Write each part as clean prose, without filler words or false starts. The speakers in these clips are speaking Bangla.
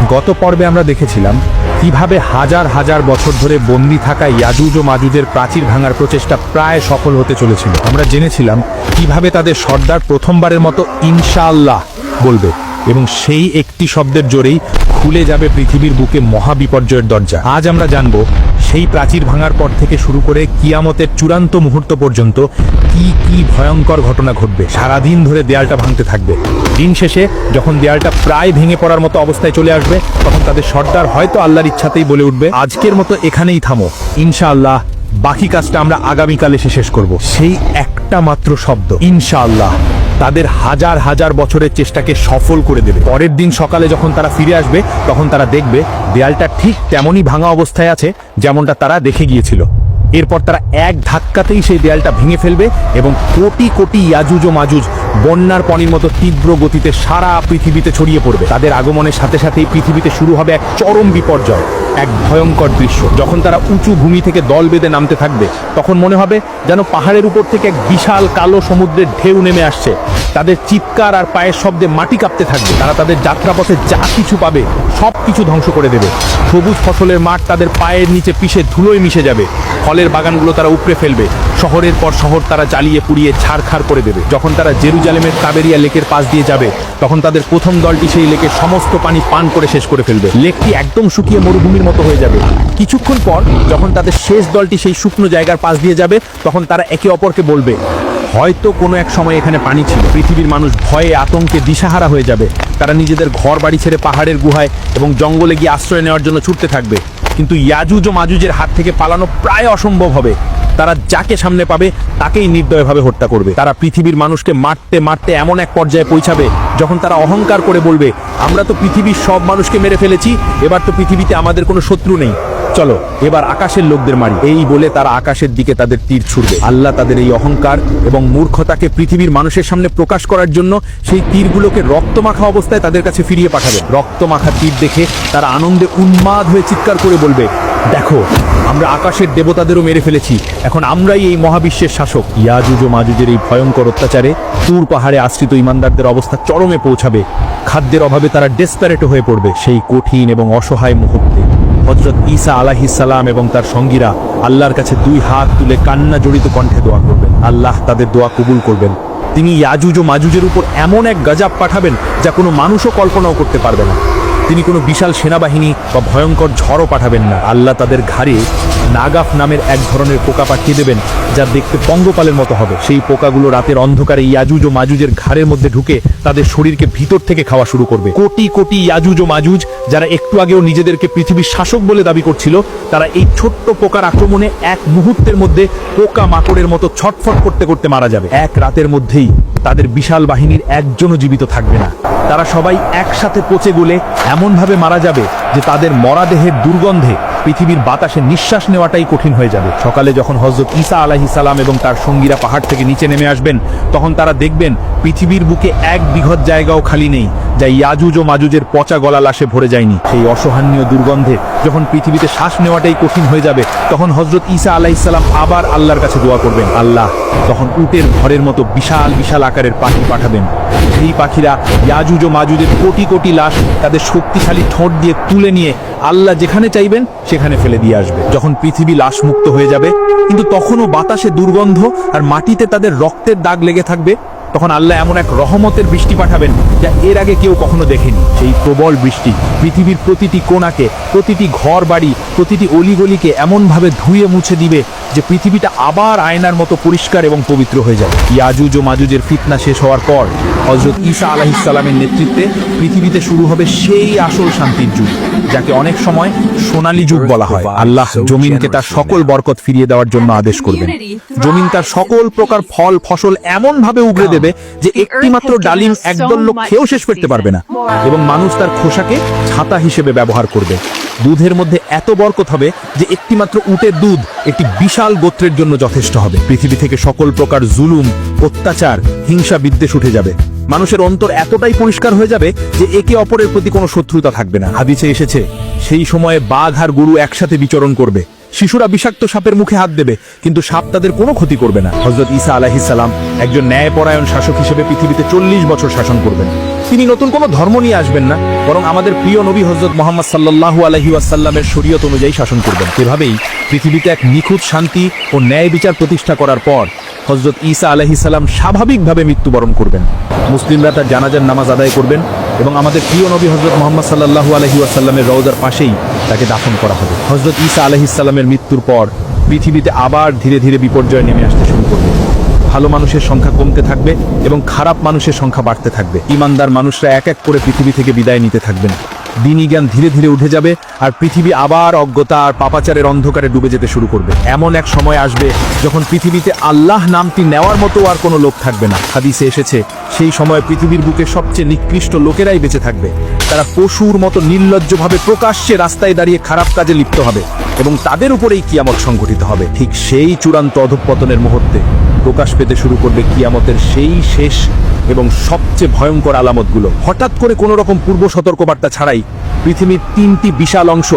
গত পর্বে আমরা দেখেছিলাম কিভাবে হাজার হাজার বছর ধরে বন্দী থাকা ইয়াজুজ ও মাজুজের প্রাচীর ভাঙার প্রচেষ্টা প্রায় সফল হতে চলেছিল। আমরা জেনেছিলাম কিভাবে তাদের সর্দার প্রথমবারের মতো ইনশাআল্লাহ বলবে এবং সেই একটি শব্দের জোরেই খুলে যাবে পৃথিবীর বুকে মহাবিপর্যয়ের দরজা। আজ আমরা জানব সেই প্রাচীর ভাঙার পর থেকে শুরু করে কিয়ামতের চূড়ান্ত মুহূর্ত পর্যন্ত কি কি ভয়ঙ্কর ঘটনা ঘটবে। সারাদিন ধরে দেয়ালটা ভাঙতে থাকবে। দিন শেষে যখন দেয়ালটা প্রায় ভেঙে পড়ার মতো অবস্থায় চলে আসবে, তখন তাদের সর্দার হয়তো আল্লাহর ইচ্ছাতেই বলে উঠবে, আজকের মতো এখানেই থামো, ইনশাআল্লাহ বাকি কাজটা আমরা আগামীকাল এসে শেষ করব। সেই একটা মাত্র শব্দ ইনশাআল্লাহ তাদের হাজার হাজার বছরের চেষ্টাকে সফল করে দেবে। পরের দিন সকালে যখন তারা ফিরে আসবে, তখন তারা দেখবে দেয়ালটা ঠিক তেমনই ভাঙা অবস্থায় আছে যেমনটা তারা দেখে গিয়েছিল। এরপর তারা এক ধাক্কাতেই সেই দেয়ালটা ভেঙে ফেলবে এবং কোটি কোটি ইয়াজুজ ও মাজুজ বন্যার পানির মতো তীব্র গতিতে সারা পৃথিবীতে ছড়িয়ে পড়বে। তাদের আগমনের সাথে সাথেই পৃথিবীতে শুরু হবে এক চরম বিপর্যয়, এক ভয়ঙ্কর দৃশ্য। যখন তারা উঁচু ভূমি থেকে দল বেঁধে নামতে থাকবে, তখন মনে হবে যেন পাহাড়ের উপর থেকে এক বিশাল কালো সমুদ্রের ঢেউ নেমে আসছে। তাদের চিৎকার আর পায়ের শব্দে মাটি কাঁপতে থাকবে। তারা তাদের যাত্রাপথে যা কিছু পাবে সব কিছু ধ্বংস করে দেবে। সবুজ ফসলের মাঠ তাদের পায়ের নিচে পিষে ধুলোয় মিশে যাবে। ফলের বাগানগুলো তারা উপড়ে ফেলবে। শহরের পর শহর তারা জ্বালিয়ে পুড়িয়ে ছারখার করে দেবে। যখন তারা জেরুজালেমের তাবেরিয়া লেকের পাশ দিয়ে যাবে, তখন তাদের প্রথম দলটি সেই লেকের সমস্ত পানি পান করে শেষ করে ফেলবে। লেকটি একদম শুকিয়ে মরুভূমির মতো হয়ে যাবে। কিছুক্ষণ পর যখন তাদের শেষ দলটি সেই শুকনো জায়গার পাশ দিয়ে যাবে, তখন তারা একে অপরকে বলবে, হয়তো কোনো এক সময় এখানে পানি ছিল। পৃথিবীর মানুষ ভয়ে আতঙ্কে দিশাহারা হয়ে যাবে। তারা নিজেদের ঘর বাড়ি ছেড়ে পাহাড়ের গুহায় এবং জঙ্গলে গিয়ে আশ্রয় নেওয়ার জন্য ছুটতে থাকবে। কিন্তু ইয়াজুজ ও মাজুজের হাত থেকে পালানো প্রায় অসম্ভব হবে। তারা যাকে সামনে পাবে তাকেই নির্দয়ভাবে হত্যা করবে। তারা পৃথিবীর মানুষকে মারতে মারতে এমন এক পর্যায়ে পৌঁছাবে যখন তারা অহংকার করে বলবে, আমরা তো পৃথিবীর সব মানুষকে মেরে ফেলেছি, এবার তো পৃথিবীতে আমাদের কোনো শত্রু নেই, চলো এবার আকাশের লোকদের মারি। এই বলে তারা আকাশের দিকে তাদের তীর ছুড়বে। আল্লাহ তাদের এই অহংকার এবং মূর্খতাকে পৃথিবীর মানুষের সামনে প্রকাশ করার জন্য সেই তীরগুলোকে রক্তমাখা অবস্থায় তাদের কাছে ফিরিয়ে পাঠাবে। রক্তমাখা তীর দেখে তারা আনন্দে উন্মাদ হয়ে চিৎকার করে বলবে, দেখো আমরা আকাশের দেবতাদেরও মেরে ফেলেছি, এখন আমরাই এই মহাবিশ্বের শাসক। ইয়াজুজ ও মাজুজের এই ভয়ঙ্কর অত্যাচারে তুর পাহাড়ে আশ্রিত ইমানদারদের অবস্থা চরমে পৌঁছাবে। খাদ্যের অভাবে তারা ডেসপারেট হয়ে পড়বে। সেই কঠিন এবং অসহায় মুহূর্তে হযরত ঈসা আলাইহিস সালাম এবং তার সঙ্গীরা আল্লাহর কাছে দুই হাত তুলে কান্না জড়িত কণ্ঠে দোয়া করবেন। আল্লাহ তাদের দোয়া কবুল করবেন। তিনি ইয়াজুজ ও মাজুজের উপর এমন এক গজব পাঠাবেন যা কোনো মানুষও কল্পনাও করতে পারবে না। তিনি কোনো বিশাল সেনাবাহিনী বা ভয়ঙ্কর ঝড়ও পাঠাবেন না। আল্লাহ তাদের ঘাড়ে নাগাফ নামের এক ধরনের পোকা পাঠিয়ে দেবেন, যা দেখতে পঙ্গপালের মতো হবে। সেই পোকাগুলো রাতের অন্ধকারে ইয়াজুজ ও মাজুজের ঘাড়ের মধ্যে ঢুকে তাদের শরীরকে ভিতর থেকে খাওয়া শুরু করবে। কোটি কোটি ইয়াজুজ ও মাজুজ যারা একটু আগেও নিজেদেরকে পৃথিবীর শাসক বলে দাবি করছিল, তারা এই ছোট্ট পোকার আক্রমণে এক মুহূর্তের মধ্যে পোকা মাকড়ের মতো ছটফট করতে করতে মারা যাবে। এক রাতের মধ্যেই তাদের বিশাল বাহিনীর একজনও জীবিত থাকবে না। তারা সবাই একসাথে পচে গলে এমনভাবে মারা যাবে যে তাদের মরাদেহের দুর্গন্ধে পৃথিবীর বাতাসে নিঃশ্বাস নেওয়াটাই কঠিন হয়ে যাবে। সকালে যখন হযরত ঈসা আলাইহিস সালাম এবং তার সঙ্গীরা পাহাড় থেকে নিচে নেমে আসবেন, তখন তারা দেখবেন পৃথিবীর বুকে এক বিঘত জায়গাও খালি নেই যা ইয়াজুজ ও মাজুজের পচা গলা লাশে ভরে যায়নি। সেই অসহনীয় দুর্গন্ধে যখন পৃথিবীতে শ্বাস নেওয়াটাই কঠিন হয়ে যাবে, তখন হযরত ঈসা আলাইহিস সালাম আবার আল্লাহর কাছে দোয়া করবেন। আল্লাহ তখন উটের ঘরের মতো বিশাল বিশাল আকারের পাখি পাঠাবেন। এই পাখিরা ইয়াজুজ ও মাজুজের কোটি কোটি লাশ তাদের শক্তিশালী ঠোঁট দিয়ে তুলে নিয়ে আল্লাহ যেখানে চাইবেন সেখানে ফেলে দিয়ে আসবে। যখন পৃথিবী লাশ মুক্ত হয়ে যাবে, কিন্তু তখনও বাতাসে দুর্গন্ধ আর মাটিতে তাদের রক্তের দাগ লেগে থাকবে, তখন আল্লাহ এমন এক রহমতের বৃষ্টি পাঠাবেন যা এর আগে কেউ কখনো দেখেনি। সেই প্রবল বৃষ্টি পৃথিবীর প্রতিটি কোণাকে, প্রতিটি ঘর বাড়ি, প্রতিটি অলিগলিকে এমনভাবে ধুয়ে মুছে দিবে যে পৃথিবীটা আবার আয়নার মতো পরিষ্কার এবং পবিত্র হয়ে যাবে। ইয়াজুজ ও মাজুজের ফিতনা শেষ হওয়ার পর হযরত ঈসা আলাইহিস সালামের নেতৃত্বে পৃথিবীতে শুরু হবে সেই আসল শান্তির যুগ, যাকে অনেক সময় সোনালী যুগ বলা হয়। আল্লাহ জমিনকে তার সকল বরকত ফিরিয়ে দেওয়ার জন্য আদেশ করবেন। জমিন তার সকল প্রকার ফল ফসল এমন ভাবে উগরে দেবে যে একটি মাত্র ডালিম একদল লোক খেয়েও শেষ করতে পারবে না, এবং মানুষ তার খোসাকে ছাতা হিসেবে ব্যবহার করবে। দুধের মধ্যে এত বরকত হবে যে একটি মাত্র উটের দুধ একটি বিশাল গোত্রের জন্য যথেষ্ট হবে। পৃথিবী থেকে সকল প্রকার জুলুম, অত্যাচার, হিংসা বিদ্বেষ উঠে যাবে। মানুষের অন্তর এতটাই পরিষ্কার হয়ে যাবে যে একে অপরের প্রতি কোনো শত্রুতা থাকবে না। হাদিসে এসেছে সেই সময়ে বাঘ আর গরু একসাথে বিচরণ করবে। শিশুরা বিষাক্ত সাপের মুখে হাত দেবে, কিন্তু সাপ তাদের কোনো ক্ষতি করবে না। হযরত ঈসা আলাইহিস সালাম একজন ন্যায়পরায়ণ শাসক হিসেবে পৃথিবীতে 40 বছর শাসন করবেন। তিনি নতুন কোনো ধর্ম নিয়ে আসবেন না, বরং আমাদের প্রিয় নবী হযরত মুহাম্মদ সাল্লাল্লাহু আলাইহি ওয়াসাল্লামের শরীয়ত অনুযায়ী শাসন করবেন। এভাবেই পৃথিবীতে এক নিখুঁত শান্তি ও ন্যায় বিচার প্রতিষ্ঠা করার পর হযরত ঈসা আলাইহিস সালাম স্বাভাবিকভাবে মৃত্যুবরণ করবেন। মুসলিমরা তার জানাজার নামাজ আদায় করবেন এবং আমাদের প্রিয় নবী হযরত মুহাম্মদ সাল্লাল্লাহু আলাইহি ওয়াসাল্লামের রওজার পাশেই তাকে দাফন করা হবে। হযরত ঈসা আলাইহিস সালামের মৃত্যুর পর পৃথিবীতে আবার ধীরে ধীরে বিপর্যয় নেমে আসতে শুরু করবে। ভালো মানুষের সংখ্যা কমতে থাকবে এবং খারাপ মানুষের সংখ্যা বাড়তে থাকবে। ঈমানদার মানুষরা এক এক করে পৃথিবী থেকে বিদায় নিতে থাকবেন। দিনী জ্ঞান ধীরে ধীরে উঠে যাবে আর পৃথিবী আবার অজ্ঞতা আর পাপাচারের অন্ধকারে ডুবে যেতে শুরু করবে। এমন এক সময় আসবে যখন পৃথিবীতে আল্লাহ নামটি নেওয়ার মতো আর কোনো লোক থাকবে না। হাদিসে এসেছে, সেই সময় পৃথিবীর বুকে সবচেয়ে নিকৃষ্ট লোকেরাই বেঁচে থাকবে। তারা পশুর মতো নির্লজ্জভাবে প্রকাশ্যে রাস্তায় দাঁড়িয়ে খারাপ কাজে লিপ্ত হবে এবং তাদের উপরেই কিয়ামত সংঘটিত হবে। ঠিক সেই চূড়ান্ত অধঃপতনের মুহূর্তে প্রকাশ পেতে শুরু করবে কিয়ামতের সেই শেষ এবং সবচেয়ে ভয়ঙ্কর আলামতগুলো। হঠাৎ করে কোনো রকম পূর্ব সতর্কবার্তা ছাড়াই পৃথিবীর 3টি বিশাল অংশ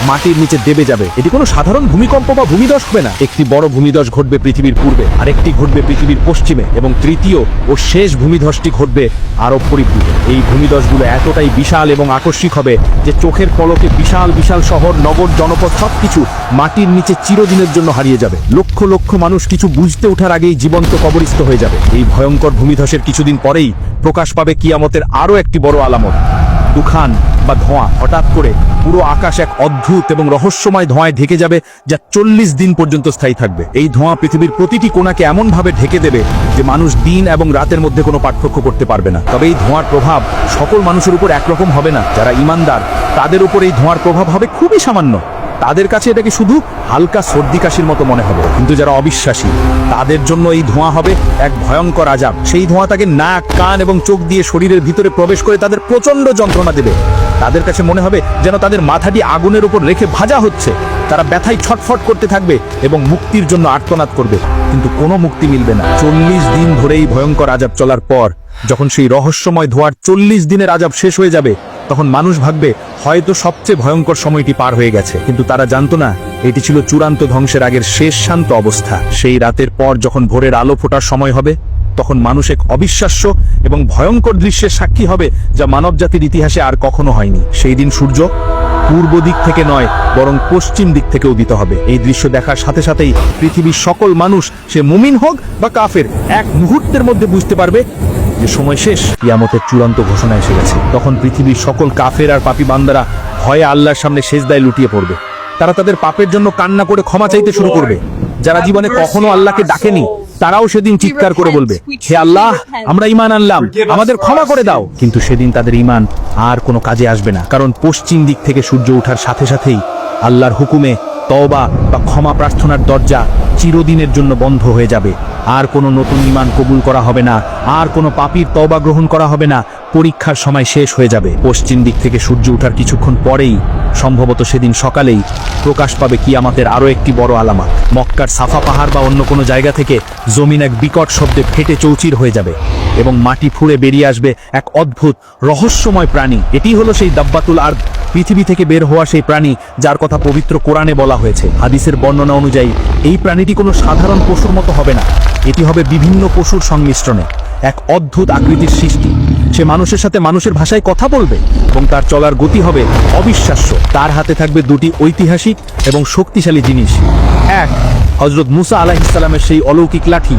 মাটির নিচে দেবে যাবে। এটি কোনো সাধারণ ভূমিকম্প বা ভূমিধস হবে না। একটি বড় ভূমিধস ঘটবে পৃথিবীর পূর্বে, আরেকটি ঘটবে পৃথিবীর পশ্চিমে, এবং তৃতীয় ও শেষ ভূমিধসটি ঘটবে আরব পরিদ্বীপে। এই ভূমিধসগুলো এতটাই বিশাল এবং আকস্মিক হবে যে চোখের পলকে বিশাল বিশাল শহর, নগর, জনপদ সবকিছু মাটির নিচে চিরদিনের জন্য হারিয়ে যাবে। লক্ষ লক্ষ মানুষ কিছু বুঝতে ওঠার আগেই জীবন্ত কবরস্থ হয়ে যাবে। এই ভয়ঙ্কর ভূমিধসের কিছুদিন পরেই প্রকাশ পাবে কিয়ামতের আরও একটি বড় আলামত, তুফান বা ধোঁয়া। হঠাৎ করে পুরো আকাশ এক অদ্ভুত এবং রহস্যময় ধোঁয়ায় ঢেকে যাবে, যা 40 দিন পর্যন্ত স্থায়ী থাকবে। এই ধোঁয়া পৃথিবীর প্রতিটি কোণাকে এমনভাবে ঢেকে দেবে যে মানুষ দিন এবং রাতের মধ্যে কোনো পার্থক্য করতে পারবে না। তবে এই ধোঁয়ার প্রভাব সকল মানুষের উপর একরকম হবে না। যারা ঈমানদার তাদের উপর এই ধোঁয়ার প্রভাব হবে খুবই সামান্য। তাদের কাছে এটাকে শুধু হালকা সর্দি কাশির মতো মনে হবে। কিন্তু যারা অবিশ্বাসী তাদের জন্য এই ধোঁয়া হবে এক ভয়ঙ্কর আযাব। সেই ধোঁয়া তাকে নাক, কান এবং চোখ দিয়ে শরীরের ভিতরে প্রবেশ করে তাদের প্রচন্ড যন্ত্রণা দেবে। তাদের কাছে মনে হবে যেন তাদের মাথাটি আগুনের উপর রেখে ভাজা হচ্ছে। তারা ব্যথায় ছটফট করতে থাকবে এবং মুক্তির জন্য আর্তনাদ করবে, কিন্তু কোনো মুক্তি মিলবে না। 40 দিন ধরে এই ভয়ঙ্কর আযাব চলার পর যখন সেই রহস্যময় ধোঁয়ার 40 দিনের আযাব শেষ হয়ে যাবে, তখন মানুষ ভাববে হয়তো সবচেয়ে ভয়ঙ্কর সময়টি পার হয়ে গেছে। কিন্তু তারা জানতো না এটি ছিল চূড়ান্ত ধ্বংসের আগের শেষ শান্ত অবস্থা। সেই রাতের পর যখন ভোরের আলো ফোটার সময় হবে, তখন মানুষ এক অবিশ্বাস্য এবং ভয়ঙ্কর দৃশ্যের সাক্ষী হবে যা মানবজাতির ইতিহাসে আর কখনো হয়নি। সেই দিন সূর্য পূর্ব দিক থেকে নয়, বরং পশ্চিম দিক থেকে উদিত হবে। এই দৃশ্য দেখার সাথে সাথেই পৃথিবীর সকল মানুষ, সে মুমিন হোক বা কাফের, এক মুহূর্তের মধ্যে বুঝতে পারবে যে সময় শেষ, কিয়ামতের চূড়ান্ত ঘোষণা এসে গেছে। তখন পৃথিবীর সকল কাফের আর পাপী বান্দারা ভয়ে আল্লাহর সামনে সেজদায় লুটিয়ে পড়বে। তারা তাদের পাপের জন্য কান্না করে ক্ষমা চাইতে শুরু করবে। যারা জীবনে কখনো আল্লাহকে ডাকেনি তারাও সেদিন চিৎকার করে বলবে, হে আল্লাহ, আমরা ঈমান আনলাম, আমাদের ক্ষমা করে দাও। কিন্তু সেদিন তাদের ঈমান আর কোনো কাজে আসবে না, কারণ পশ্চিম দিক থেকে সূর্য ওঠার সাথে সাথেই আল্লাহর হুকুমে তওবা বা ক্ষমা প্রার্থনার দরজা চিরদিনের জন্য বন্ধ হয়ে যাবে। আর কোনো নতুন ঈমান কবুল করা হবে না, আর কোনো পাপীর তওবা গ্রহণ করা হবে না। পরীক্ষার সময় শেষ হয়ে যাবে। পশ্চিম দিক থেকে সূর্য ওঠার কিছুক্ষণ পরেই, সম্ভবত সেদিন সকালেই, প্রকাশ পাবে কিয়ামতের আরও একটি বড় আলামত। মক্কার সাফা পাহাড় বা অন্য কোনো জায়গা থেকে জমিন এক বিকট শব্দে ফেটে চৌচির হয়ে যাবে এবং মাটি ফুঁড়ে বেরিয়ে আসবে এক অদ্ভুত রহস্যময় প্রাণী। এটি হলো সেই দাব্বাতুল আরদ, পৃথিবী থেকে বের হওয়া সেই প্রাণী যার কথা পবিত্র কোরআনে বলা হয়েছে। হাদিসের বর্ণনা অনুযায়ী এই প্রাণীটি কোনো সাধারণ পশুর মতো হবে না, এটি হবে বিভিন্ন পশুর সংমিশ্রণে এক অদ্ভুত আকৃতির সৃষ্টি। সে মানুষের সাথে মানুষের ভাষায় কথা বলবে এবং তার চলার গতি হবে অবিশ্বাস্য। তার হাতে থাকবে দুটি ঐতিহাসিক এবং শক্তিশালী জিনিস, এক হযরত মুসা আলাইহিস সালামের সেই অলৌকিক লাঠি,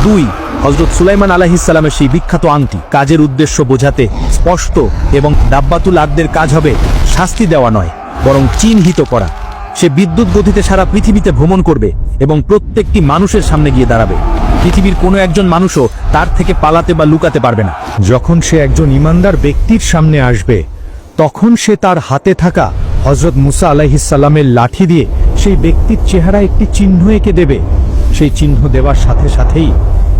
দুই হযরত সুলাইমান আলাইহিস সালামের সেই বিখ্যাত আংটি। কাজের উদ্দেশ্য বোঝাতে স্পষ্ট এবং দাব্বাতুল আরদের কাজ হবে শাস্তি দেওয়া নয়, বরং চিহ্নিত করা। সে বিদ্যুৎ গতিতে সারা পৃথিবীতে ভ্রমণ করবে এবং প্রত্যেকটি মানুষের সামনে গিয়ে দাঁড়াবে। পৃথিবীর কোনো একজন মানুষও তার থেকে পালাতে বা লুকাতে পারবে না। যখন সে একজন ঈমানদার ব্যক্তির সামনে আসবে, তখন সে তার হাতে থাকা হযরত মুসা আলাইহিস সালামের লাঠি দিয়ে সেই ব্যক্তির চেহারা একটি চিহ্ন এঁকে দেবে। সেই চিহ্ন দেওয়ার সাথে সাথেই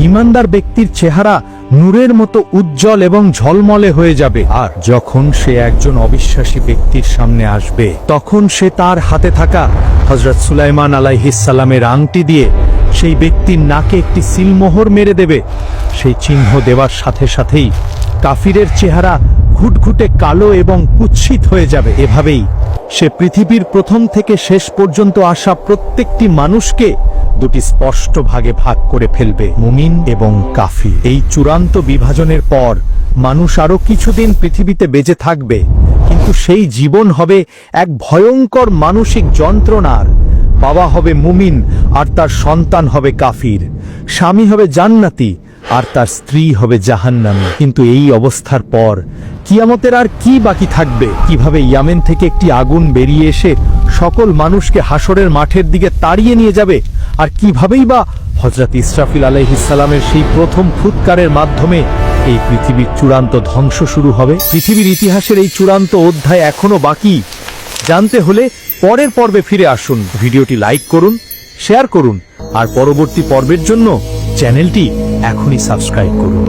ঈমানদার ব্যক্তির চেহারা নূরের মতো উজ্জ্বল এবং ঝলমলে হয়ে যাবে। আর যখন সে একজন অবিশ্বাসী ব্যক্তির সামনে আসবে, তখন সে তার হাতে থাকা হযরত সুলাইমান আলাইহিস সালামের আংটি দিয়ে সেই ব্যক্তির নাকে একটি সিলমোহর মেরে দেবে। সেই চিহ্ন দেওয়ার সাথে সাথেই কাফিরের চেহারা ঘুটঘুটে কালো এবং কুৎসিত হয়ে যাবে। এভাবেই সে পৃথিবীর প্রথম থেকে শেষ পর্যন্ত আসা প্রত্যেকটি মানুষকে দুটি স্পষ্ট ভাগে ভাগ করে ফেলবে, মুমিন এবং কাফির। এই চূড়ান্ত বিভাজনের পর মানুষ আরো কিছুদিন পৃথিবীতে বেঁচে থাকবে, কিন্তু সেই জীবন হবে এক ভয়ঙ্কর মানসিক যন্ত্রণার। বাবা হবে মুমিন আর তার সন্তান হবে কাফির, স্বামী হবে জান্নাতি আর তার স্ত্রী হবে জাহান্নামী। কিন্তু এই অবস্থার পর কিয়ামতের আর কি বাকি থাকবে? কিভাবে ইয়ামেন থেকে একটি আগুন বেরিয়ে এসে সকল মানুষকে হাসরের মাঠের দিকে তাড়িয়ে নিয়ে যাবে? আর কিভাবেই বা হযরত ইসরাফিল আলাইহিস সালামের সেই প্রথম ফুৎকারের মাধ্যমে এই পৃথিবীর চূড়ান্ত ধ্বংস শুরু হবে? পৃথিবীর ইতিহাসের এই চূড়ান্ত অধ্যায় এখনো বাকি। জানতে হলে পরের পর্বে ফিরে আসুন। ভিডিওটি লাইক করুন, শেয়ার করুন আর পরবর্তী পর্বের জন্য চ্যানেলটি এখনই সাবস্ক্রাইব করুন।